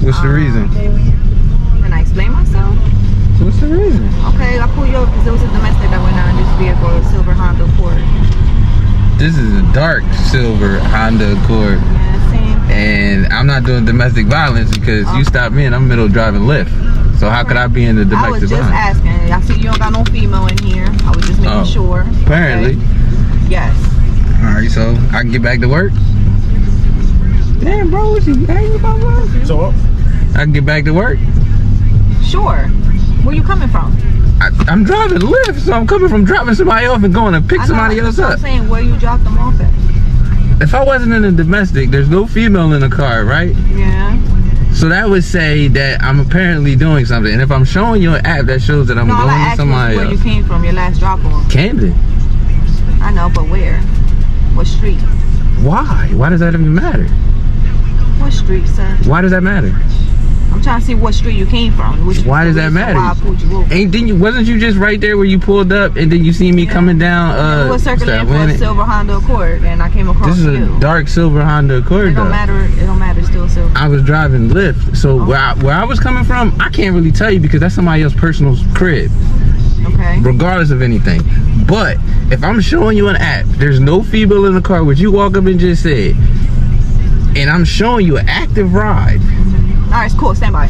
What's the reason? Can I explain myself? What's the reason? Okay, I pulled you over because there was a domestic that went on in this vehicle, a silver Honda Accord. This is a dark silver Honda Accord. Yeah, same. And I'm not doing domestic violence because you stopped me and I'm middle driving Lyft. So how could I be in the domestic I was just violence? asking. I see you don't got no female in here. I was just making sure. Apparently. Okay. Yes. Alright, so I can get back to work? Damn, bro, what you angry about work? So I can get back to work? Sure. Where you coming from? I'm driving Lyft, so I'm coming from dropping somebody off and going to pick somebody else up. I'm saying where you dropped them off at. If I wasn't in a domestic, there's no female in the car, right? Yeah. So that would say that I'm apparently doing something. And if I'm showing you an app that shows that I'm going to somebody else. Where you came from, your last drop off. Camden. I know, but where? What street? Why? Why does that even matter? What street, sir? Why does that matter? I'm trying to see what street you came from. Why does that matter? Why I pulled you over. Wasn't you just right there where you pulled up and then you see me coming down? We were circulating for a silver Honda Accord and I came across you. This is a dark silver Honda Accord. It don't matter. It don't matter. It's still silver. I was driving Lyft, so where I was coming from, I can't really tell you because that's somebody else's personal crib. Okay. Regardless of anything. But if I'm showing you an app, there's no female in the car, which you walk up and just said, and I'm showing you an active ride. All right, it's cool. Stand by.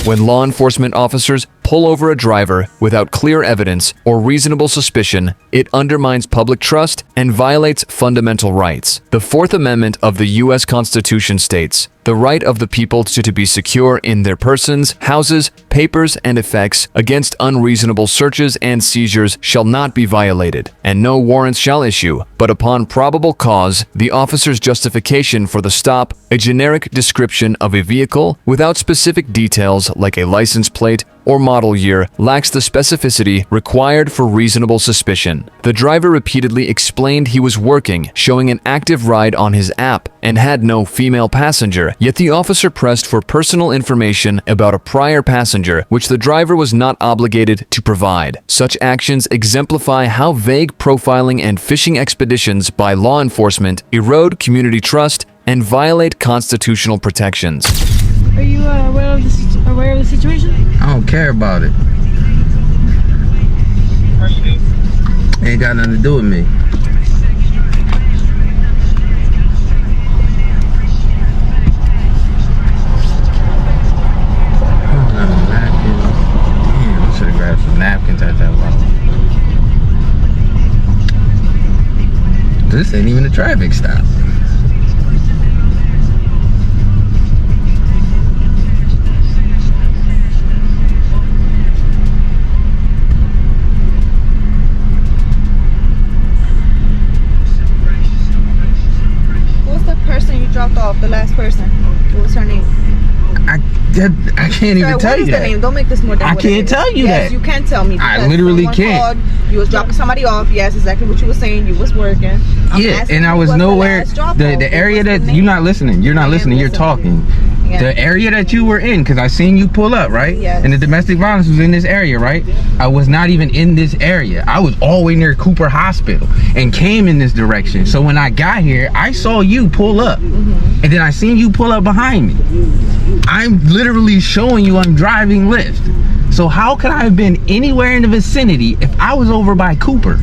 When law enforcement officers pull over a driver without clear evidence or reasonable suspicion, it undermines public trust and violates fundamental rights. The Fourth Amendment of the U.S. Constitution states, "The right of the people to be secure in their persons, houses, papers, and effects against unreasonable searches and seizures shall not be violated, and no warrants shall issue, but upon probable cause, the officer's justification for the stop, a generic description of a vehicle without specific details like a license plate or model year lacks the specificity required for reasonable suspicion." The driver repeatedly explained he was working, showing an active ride on his app, and had no female passenger, yet the officer pressed for personal information about a prior passenger, which the driver was not obligated to provide. Such actions exemplify how vague profiling and fishing expeditions by law enforcement erode community trust and violate constitutional protections. Are you aware of the situation? I don't care about it. Ain't got nothing to do with me. Damn, I should have grabbed some napkins at that level. This ain't even a traffic stop. Dropped off, the last person. What was her name? I can't even tell you that. Name? Don't make this more than I can't tell you that. Yes, you can tell me. I literally can't. You was dropping somebody off. Yes, exactly what you were saying. You was working. Yeah, and I was nowhere. The area that you're not listening. You're not listening. You're talking. Yeah. The area that you were in, because I seen you pull up, right? Yes. And the domestic violence was in this area, right? I was not even in this area. I was all the way near Cooper Hospital and came in this direction. So when I got here, I saw you pull up. And then I seen you pull up behind me. I'm literally showing you I'm driving Lyft. So how could I have been anywhere in the vicinity if I was over by Cooper?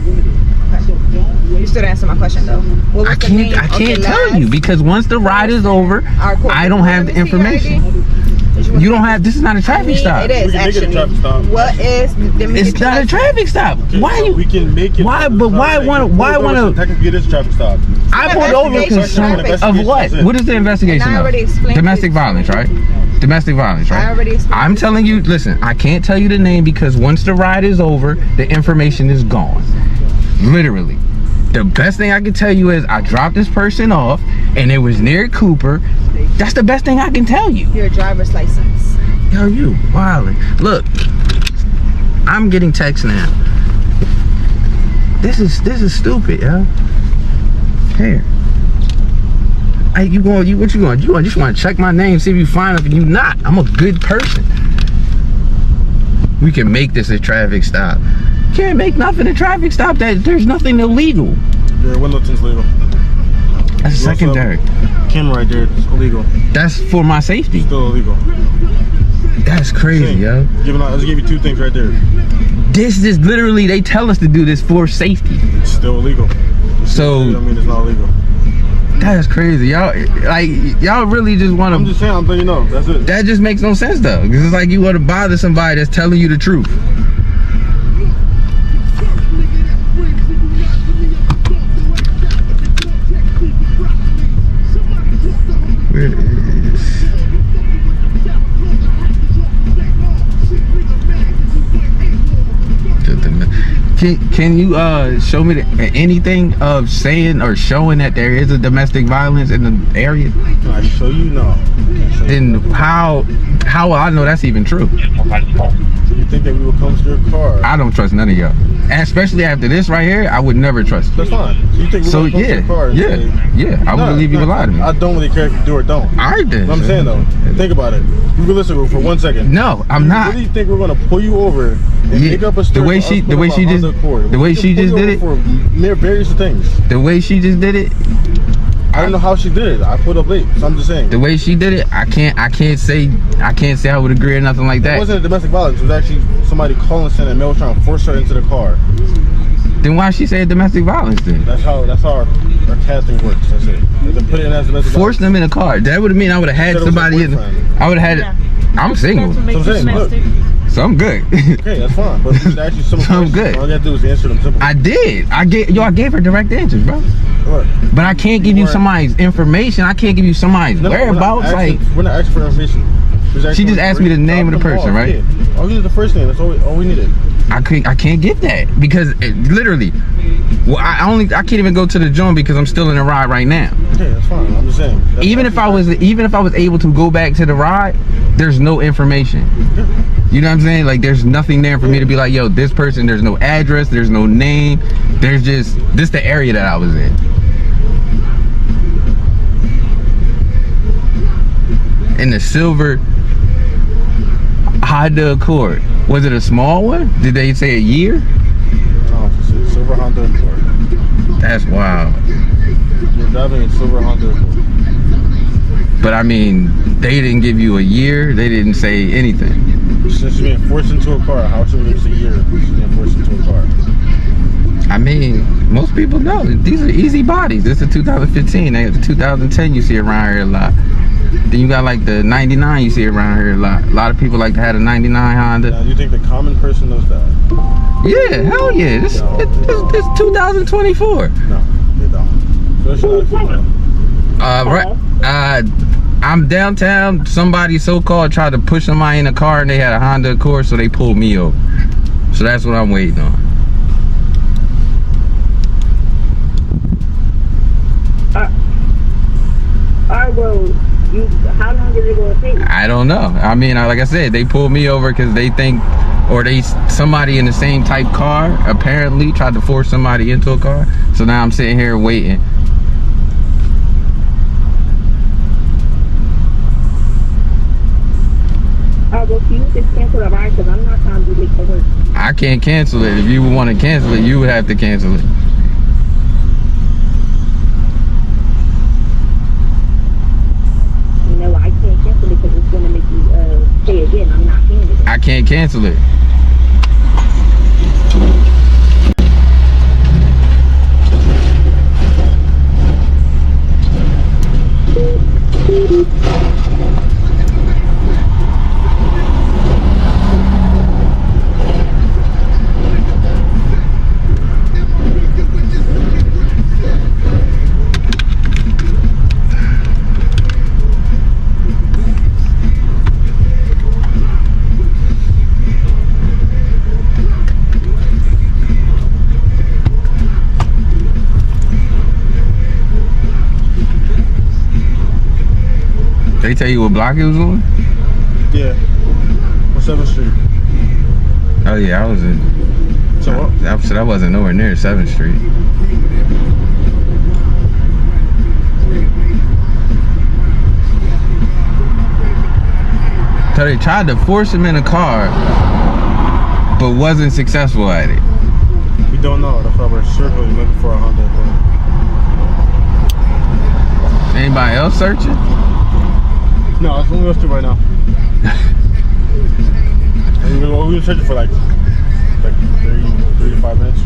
You still answer my question though. What was I can't tell you because once the ride is over, I don't have the information. You don't have. This is not a traffic stop. It is actually. What is? It's not a traffic stop. Why you? We can make it. Why? But why want to? Why want to? Technically, it is a traffic stop. I pulled over because of what? What is the investigation of? Domestic violence, right? Domestic violence, right? I already explained. I'm telling you. Listen, I can't tell you the name because once the ride is over, the information is gone. Literally. The best thing I can tell you is I dropped this person off and it was near Cooper. That's the best thing I can tell you. Your driver's license. Yo, you wildin'. Look, I'm getting texts now. This is stupid, yo. Here. Hey, what you going? You just want to check my name, see if you find it, and you not. I'm a good person. We can make this a traffic stop. Can't make nothing a traffic stop. That there's nothing illegal. Your Windleton's legal. That's secondary. camera right there. It's illegal. That's for my safety. Still illegal. That's crazy, yo. Let's give you two things right there. This is literally, they tell us to do this for safety. It's still illegal. So I mean, it's not illegal. that's crazy, y'all. Like, y'all really just want to. I'm just saying. I'm letting you know. That's it. That just makes no sense though, because it's like you want to bother somebody that's telling you the truth. Where is? Can you show me anything of saying or showing that there is a domestic violence in the area? Can I show you? No. Then how will I know that's even true? You think that we will come to your car? I don't trust none of y'all, and especially after this right here, I would never trust you. That's fine. So you think we're gonna come to your car? I would believe you would lie to me. I don't really care if you do or don't. I did. What I'm saying though, think about it. You can listen for 1 second. No, I'm not. You really think we're gonna pull you over and make up a story? The way she just did it. For various things. The way she just did it. I don't know how she did it. I pulled up late, so I'm just saying. The way she did it, I can't say I would agree or nothing like that. It wasn't a domestic violence. It was actually somebody calling, saying that Mel was trying to force her into the car. Then why she say domestic violence then? That's how our casting works. That's it. They put it in as domestic Force violence. them in a car. That would mean I would have had somebody in. I would have had. I'm single, That's what makes So it I'm saying, look. domestic. so I'm good. Okay, that's fine. But it's actually some So I'm questions. good. All you gotta do is answer them simple. I did. I gave her direct answers, bro. What? But I can't give you Or- somebody's information. I can't give you somebody's No, whereabouts. we're not asking for information. She just asked me the name of the person, right? Yeah. All you need the first name. That's all we needed. I can't get that because literally, well, I can't even go to the joint because I'm still in the ride right now. Okay, that's fine. I'm just saying. Even if I was able to go back to the ride, there's no information. You know what I'm saying? Like, there's nothing there for me to be like, yo, this person. There's no address. There's no name. There's just this the area that I was in. In the silver Honda Accord. Was it a small one? Did they say a year? No, it's a silver Honda Accord. That's wild. You're driving a silver Honda Accord. But I mean, they didn't give you a year. They didn't say anything. Since you're being forced into a car, how should we give us a year since you're being forced into a car? I mean, most people know these are easy bodies. This is 2015. They got the 2010 you see around here a lot. Then you got like the 99 you see around here a lot. A lot of people like to have a 99 Honda. Now, you think the common person knows that? Yeah, hell yeah. This 2024. No, they don't. Especially I'm downtown. Somebody so-called tried to push somebody in a car and they had a Honda Accord, so they pulled me over. So that's what I'm waiting on. Well, how long is it going to take? I don't know. I mean, like I said, they pulled me over because they think, or somebody in the same type car apparently tried to force somebody into a car. So now I'm sitting here waiting. Well, can you just cancel the ride because I'm not trying to do late for work. I can't cancel it. If you would want to cancel it, you would have to cancel it. No, I can't cancel it because it's going to make you pay again. I'm not paying it. I can't cancel it. They tell you what block it was on? Yeah. On 7th Street. Oh yeah, I was in. So what? I said I wasn't nowhere near 7th Street. So they tried to force him in a car, but wasn't successful at it. We don't know. That's why we're circling looking for a Honda Accord. They ain't anybody else searching? No, it's only us two right now. We were searching for like 3 to 5 minutes.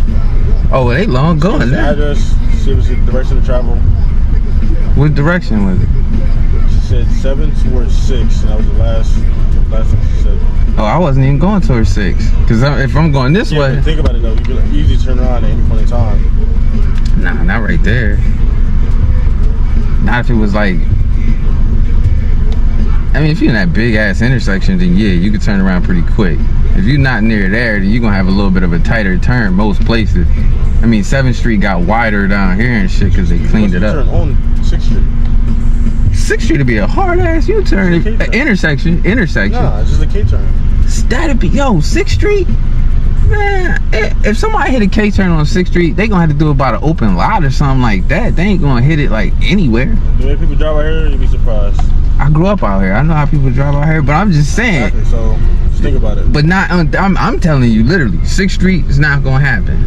Oh, they long gone The now. address, see if it's the direction of travel. What direction was it? She said 7 towards 6, and that was the last thing she said. Oh, I wasn't even going towards 6. Cause if I'm going this Yeah, way, but think about it though. You could easily turn around at any point in time. nah, not right there. Not if it was like. I mean, if you're in that big ass intersection, then yeah, you could turn around pretty quick. If you're not near there, then you're gonna have a little bit of a tighter turn most places. I mean, 7th Street got wider down here and shit because they cleaned it up. Turn on 6th Street. 6th Street to be a hard ass U-turn. It's a K-turn. Intersection. Nah, it's just a K-turn. That'd be, yo, 6th Street? Man, if somebody hit a K-turn on 6th Street, they gonna have to do it by the open lot or something like that. They ain't gonna hit it like anywhere. The way people drive out here, you'd be surprised. I grew up out here. I know how people drive out here, but I'm just saying. Exactly, so just think about it. But not, I'm telling you, literally, 6th Street is not gonna happen.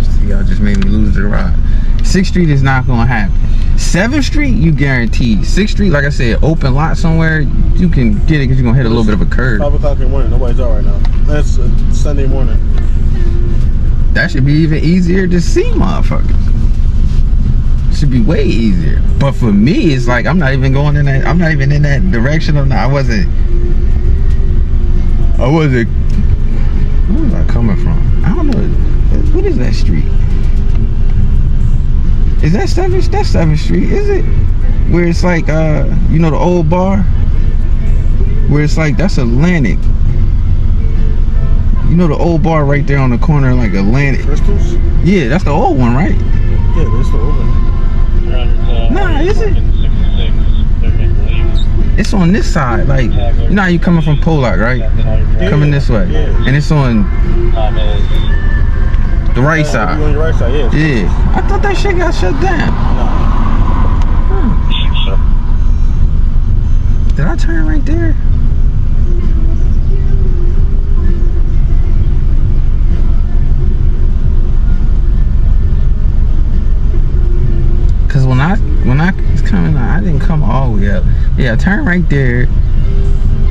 See, y'all just made me lose the ride. 6th Street is not gonna happen. 7th Street, you guaranteed. 6th Street, like I said, open lot somewhere, you can get it because you're gonna hit a little bit of a curve. 5 o'clock in the morning, nobody's out right now. That's Sunday morning. That should be even easier to see, motherfuckers. Should be way easier. But for me, it's like I'm not even going in that. I'm not even in that direction. I wasn't. Where was I coming from? I don't know. What is that street? Is that 7th? That's 7th Street, is it? Where it's like, you know, the old bar? Where it's like, that's Atlantic. You know the old bar right there on the corner, like Atlantic? Crystals? Yeah, that's the old one, right? Yeah, but it's the old one. Nah, is it? It's on this side, like, you know how you coming from Pollock, right? Yeah. Coming this way. Yeah. And it's on the right side. You on your right side, yeah. Yeah. I thought that shit got shut down. Did I turn right there? Cause when I was coming, I didn't come all the way up. Yeah, I turned right there,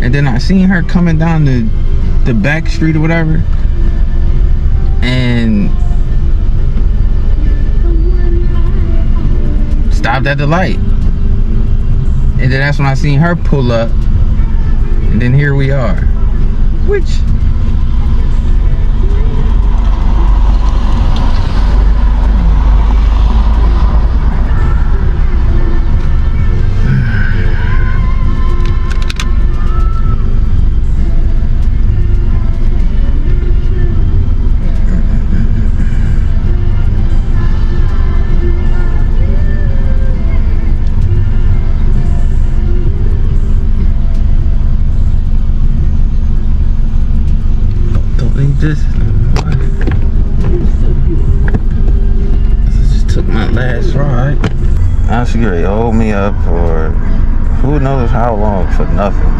and then I seen her coming down the back street or whatever, and stopped at the light. And then that's when I seen her pull up, and then here we are. Which, this just took my last ride. Now she gonna hold me up for who knows how long for nothing.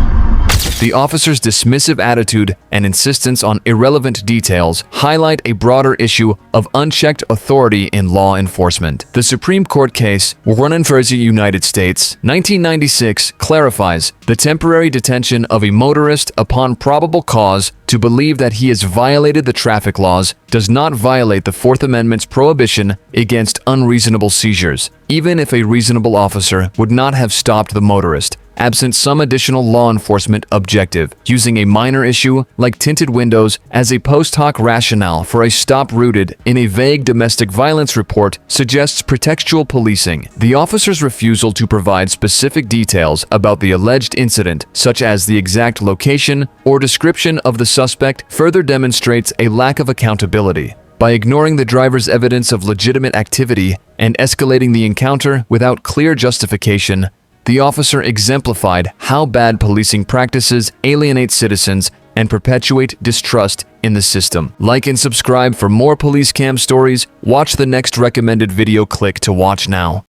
The officer's dismissive attitude and insistence on irrelevant details highlight a broader issue of unchecked authority in law enforcement. The Supreme Court case, Warren v. United States, 1996, clarifies the temporary detention of a motorist upon probable cause to believe that he has violated the traffic laws does not violate the Fourth Amendment's prohibition against unreasonable seizures, even if a reasonable officer would not have stopped the motorist, absent some additional law enforcement objective, using a minor issue like tinted windows as a post hoc rationale for a stop rooted in a vague domestic violence report suggests pretextual policing. The officer's refusal to provide specific details about the alleged incident, such as the exact location or description of the suspect, further demonstrates a lack of accountability. By ignoring the driver's evidence of legitimate activity and escalating the encounter without clear justification, the officer exemplified how bad policing practices alienate citizens and perpetuate distrust in the system. Like and subscribe for more police cam stories. Watch the next recommended video click to watch now.